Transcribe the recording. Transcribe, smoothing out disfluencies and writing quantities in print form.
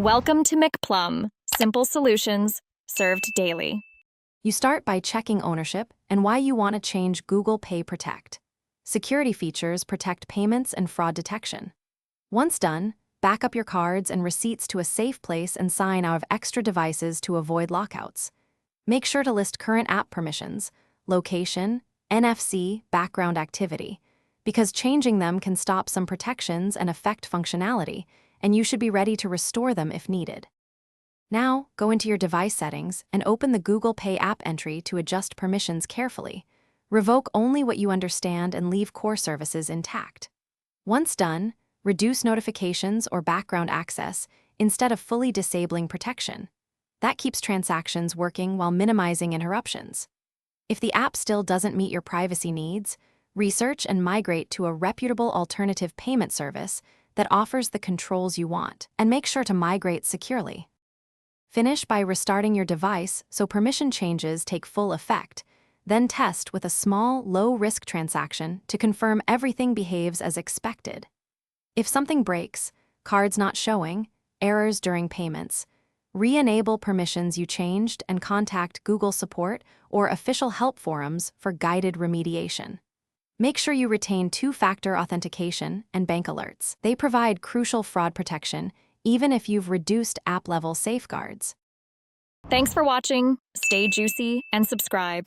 Welcome to McPlum, simple solutions served daily. You start by checking ownership and why you want to change Google Pay Protect. Security features protect payments and fraud detection. Once done, back up your cards and receipts to a safe place and sign out of extra devices to avoid lockouts. Make sure to list current app permissions, location, NFC, background activity, because changing them can stop some protections and affect functionality, and you should be ready to restore them if needed. Now, go into your device settings and open the Google Pay app entry to adjust permissions carefully. Revoke only what you understand and leave core services intact. Once done, reduce notifications or background access instead of fully disabling protection. That keeps transactions working while minimizing interruptions. If the app still doesn't meet your privacy needs, research and migrate to a reputable alternative payment service that offers the controls you want, and make sure to migrate securely. Finish by restarting your device so permission changes take full effect, then test with a small, low-risk transaction to confirm everything behaves as expected. If something breaks, cards not showing, errors during payments, re-enable permissions you changed and contact Google support or official help forums for guided remediation. Make sure you retain two-factor authentication and bank alerts. They provide crucial fraud protection even if you've reduced app-level safeguards. Thanks for watching. Stay juicy and subscribe.